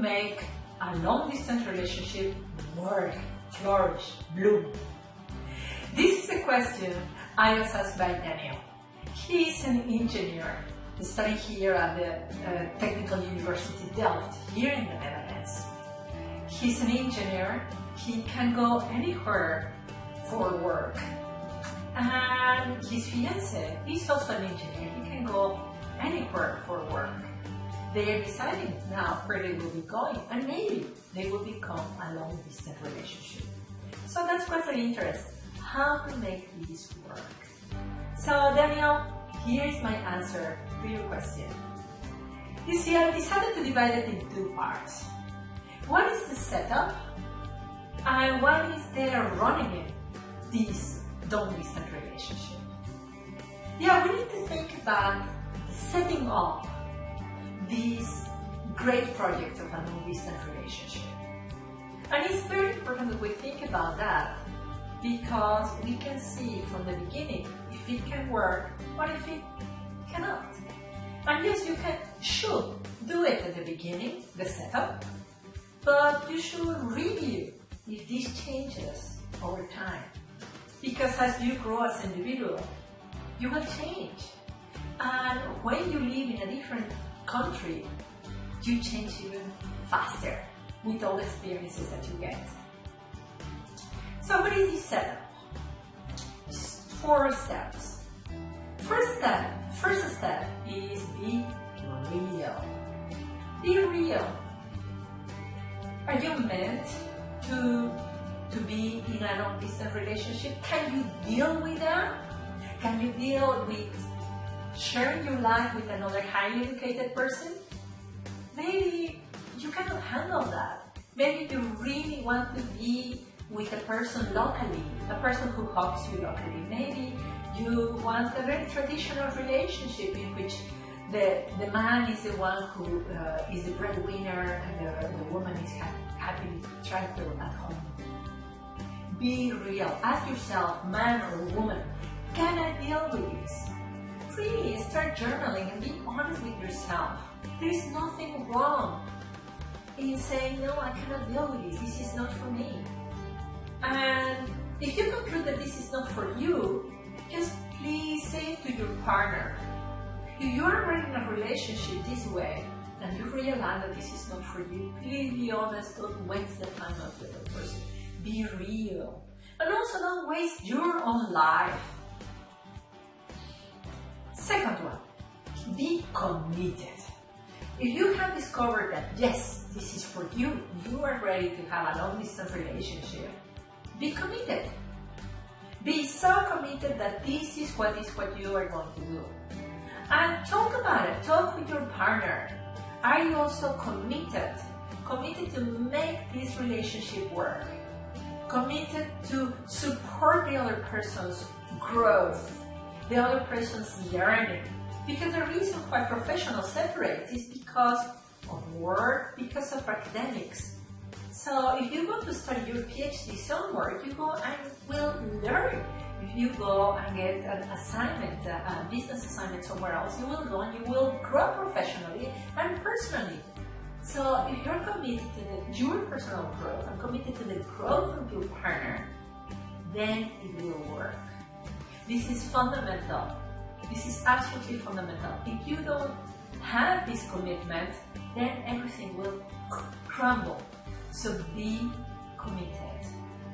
make a long-distance relationship work, flourish, bloom? This is a question I was asked by Daniel. He's an engineer studying here at the Technical University Delft, here in the Netherlands. He's an engineer. He can go anywhere for work. And his fiancée is also an engineer. He can go anywhere for work. They are deciding now where they will be going, and maybe they will become a long-distance relationship. So that's what's of interest, how to make this work. So Daniel, here's my answer to your question. You see, I decided to divide it in two parts. What is the setup, and what is there running it, this long-distance relationship? Yeah, we need to think about setting up this great project of a long-distance relationship. And it's very important that we think about that, because we can see from the beginning if it can work or if it cannot. And yes, you should do it at the beginning, the setup, but you should review if this changes over time. Because as you grow as an individual, you will change. And when you live in a different country, you change even faster with all the experiences that you get. So what is this setup? Just 4 steps. First step is be real. Be real. Are you meant to be in a long-distance relationship? Can you deal with that? Can you deal with sharing your life with another highly educated person? Maybe you cannot handle that. Maybe you really want to be with a person locally, a person who helps you locally. Maybe you want a very traditional relationship in which the man is the one who is the breadwinner and the woman is happily tranquil at home. Be real. Ask yourself, man or woman, can I deal with this? Really start journaling and be honest with yourself. There is nothing wrong in saying, no, I cannot deal with this. This is not for me. And if you conclude that this is not for you, just please say it to your partner. If you are already in a relationship this way and you realize that this is not for you, please be honest. Don't waste the time of the other person. Be real. And also don't waste your own life. Second one, be committed. If you have discovered that, yes, this is for you, you are ready to have a long-distance relationship, be committed. Be so committed that this is what you are going to do. And talk about it. Talk with your partner. Are you also committed? Committed to make this relationship work. Committed to support the other person's growth, the other person's learning. Because the reason why professionals separate is because of work, because of academics. So if you go to study your PhD somewhere, you go and will learn. If you go and get an assignment, a business assignment somewhere else, you will go and you will grow professionally and personally. So if you're committed to your personal growth and committed to the growth of your partner, then it will work. This is fundamental. This is absolutely fundamental. If you don't have this commitment, then everything will crumble. So be committed.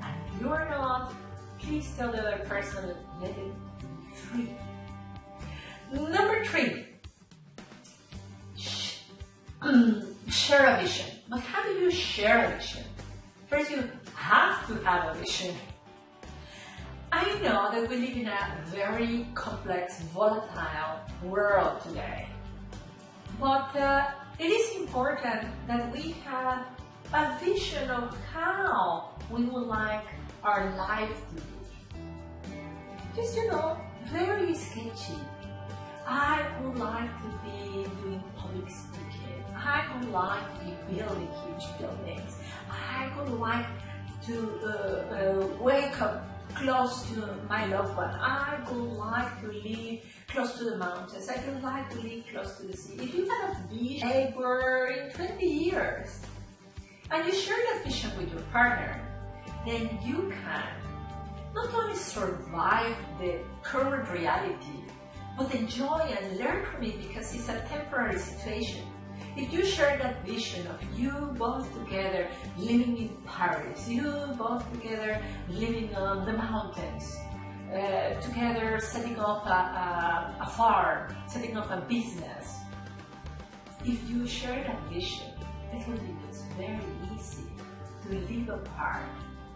And if you are not, please tell the other person, let it be free. Number 3, share a vision. But how do you share a vision? First, you have to have a vision. I know that we live in a very complex, volatile world today. But it is important that we have a vision of how we would like our life to be. Just, very sketchy. I would like to be doing public speaking. I would like to be building huge buildings. I would like to wake up close to my loved one. I would like to live close to the mountains. I would like to live close to the sea. If you have a vision, in 20 years, and you share that vision with your partner, then you can not only survive the current reality, but enjoy and learn from it because it's a temporary situation. If you share that vision of you both together living in Paris, you both together living on the mountains, together setting up a farm, setting up a business, if you share that vision, it will be just very easy to live apart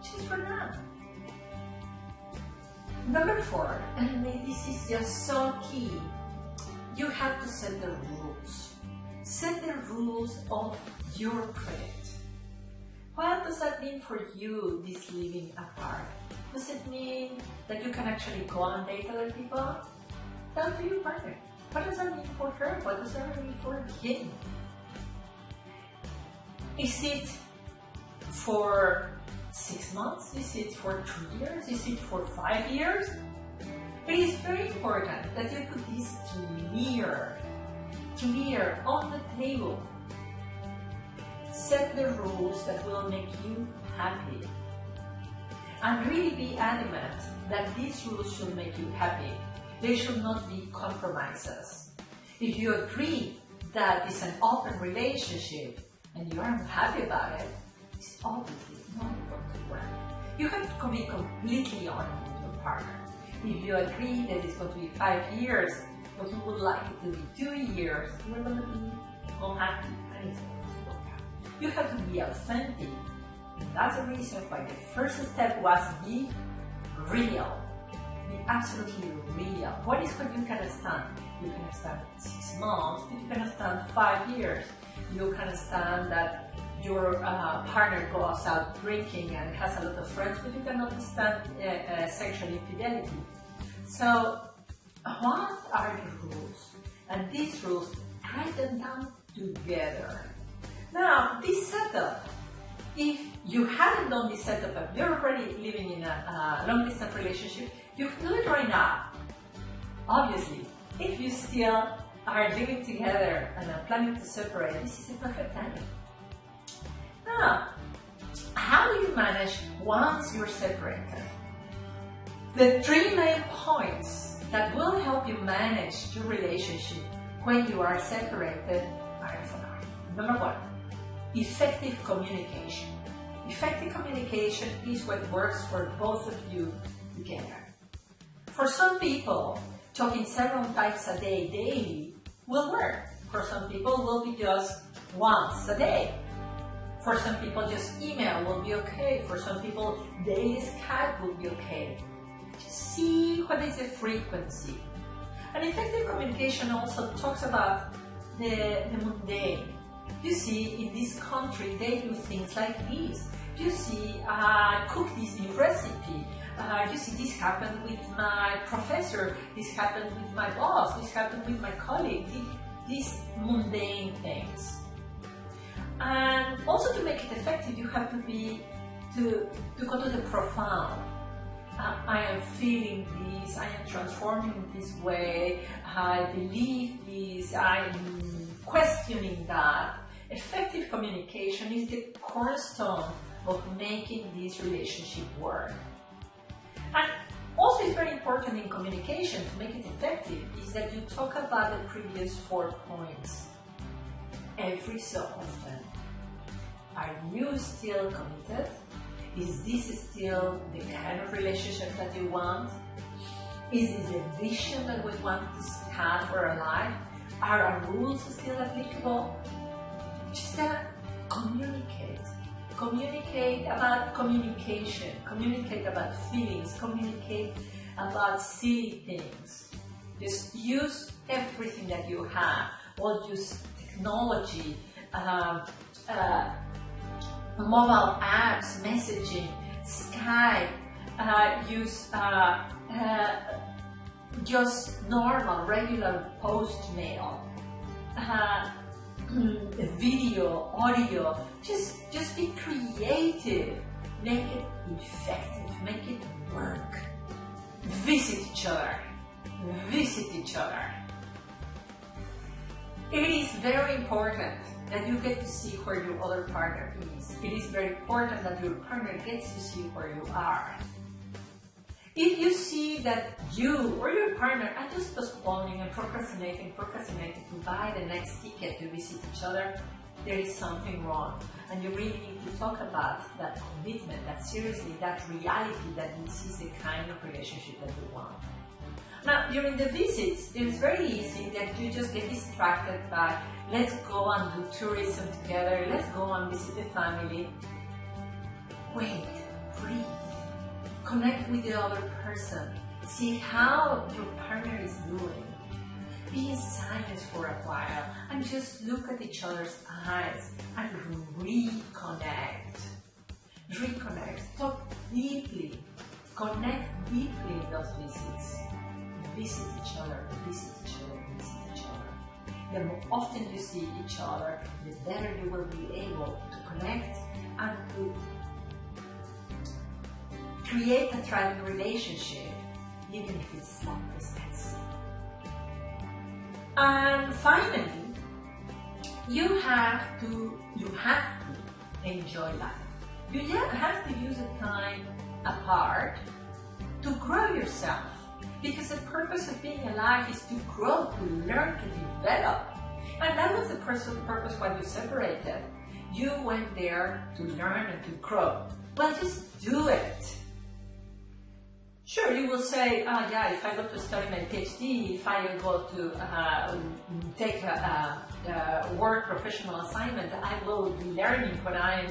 just for now. Number 4, and this is just so key, you have to set the rules. Set the rules of your credit. What does that mean for you, this living apart? Does it mean that you can actually go and date other people? Tell to your partner. What does that mean for her? What does that mean for him? Is it for 6 months? Is it for 2 years? Is it for 5 years? It is very important that you put this clear on the table. Set the rules that will make you happy. And really be adamant that these rules should make you happy. They should not be compromises. If you agree that it's an open relationship and you aren't happy about it, it's obviously not going to work. You have to be completely honest with your partner. If you agree that it's going to be 5 years, but you would like it to be 2 years, you're going to be unhappy and it's going to work out. You have to be authentic. And that's the reason why the first step was be real. Be absolutely real. What is what you can stand? You can stand 6 months, but you can stand 5 years. You can stand that your partner goes out drinking and has a lot of friends, but you cannot stand sexual infidelity. So, what are the rules? And these rules, write them down together. Now, this setup, if you haven't done this setup and you're already living in a long-distance relationship, you can do it right now. Obviously, if you still are living together and are planning to separate, this is a perfect time. Now, how do you manage once you're separated? The 3 main points that will help you manage your relationship when you are separated are as follows. Number 1, effective communication. Effective communication is what works for both of you together. For some people, talking several times a day, daily, will work. For some people, it will be just once a day. For some people, just email will be okay. For some people, daily Skype will be okay. Just see what is the frequency. And effective communication also talks about the mundane. You see, in this country, they do things like this. You see, I cook this new recipe. You see, this happened with my professor. This happened with my boss. This happened with my colleague. These mundane things. And also to make it effective, you have to go to the profound. I am feeling this, I am transforming this way, I believe this, I am questioning that. Effective communication is the cornerstone of making this relationship work. And also it's very important in communication to make it effective is that you talk about the previous 4 points every so often. Are you still committed? Is this still the kind of relationship that you want? Is this a vision that we want to have for our life? Are our rules still applicable? Just communicate. Communicate about communication. Communicate about feelings. Communicate about silly things. Just use everything that you have. Or use technology. Mobile apps, messaging, Skype, use just normal, regular post mail, video, audio, just be creative, make it effective, make it work. Visit each other. It is very important that you get to see where your other partner is. It is very important that your partner gets to see where you are. If you see that you or your partner are just postponing and procrastinating to buy the next ticket to visit each other, there is something wrong. And you really need to talk about that commitment, that seriously, that reality, that this is the kind of relationship that you want. Now, during the visits, it is very easy that you just get distracted by, let's go and do tourism together, let's go and visit the family. Wait, breathe. Connect with the other person. See how your partner is doing. Be in silence for a while and just look at each other's eyes and reconnect. Reconnect. Talk deeply. Connect deeply in those visits. Visit each other, visit each other, visit each other. The more often you see each other, the better you will be able to connect and to create a thriving relationship, even if it's long distance. And finally, you have to enjoy life. You have to use the time apart to grow yourself. Because the purpose of being alive is to grow, to learn, to develop. And that was the purpose why you separated. You went there to learn and to grow. Well, just do it. Sure, you will say, oh yeah, if I go to study my PhD, if I go to take a work professional assignment, I will be learning when I am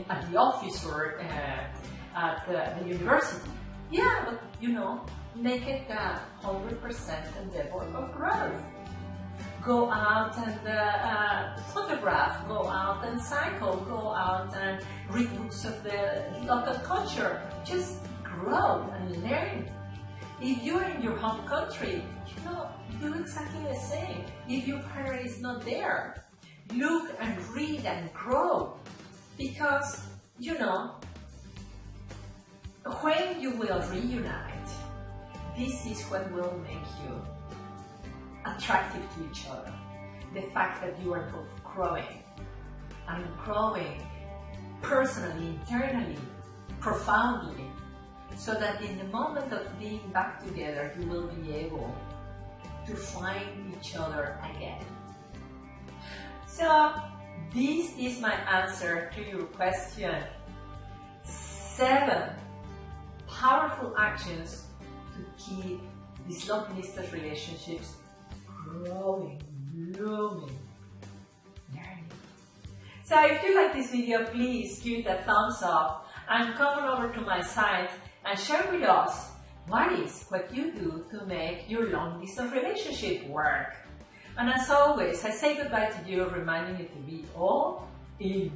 at the office or at the university. Yeah, but make it 100% endeavor of growth. Go out and photograph, go out and cycle, go out and read books of the local culture. Just grow and learn. If you're in your home country, do exactly the same. If your partner is not there, look and read and grow. Because, when you will reunite, this is what will make you attractive to each other. The fact that you are both growing, and growing personally, internally, profoundly, so that in the moment of being back together, you will be able to find each other again. So, this is my answer to your question. 7 powerful actions to keep these long-distance relationships growing, blooming, learning. So if you like this video, please give it a thumbs up and come on over to my site and share with us what you do to make your long-distance relationship work. And as always, I say goodbye to you, reminding you to be all in.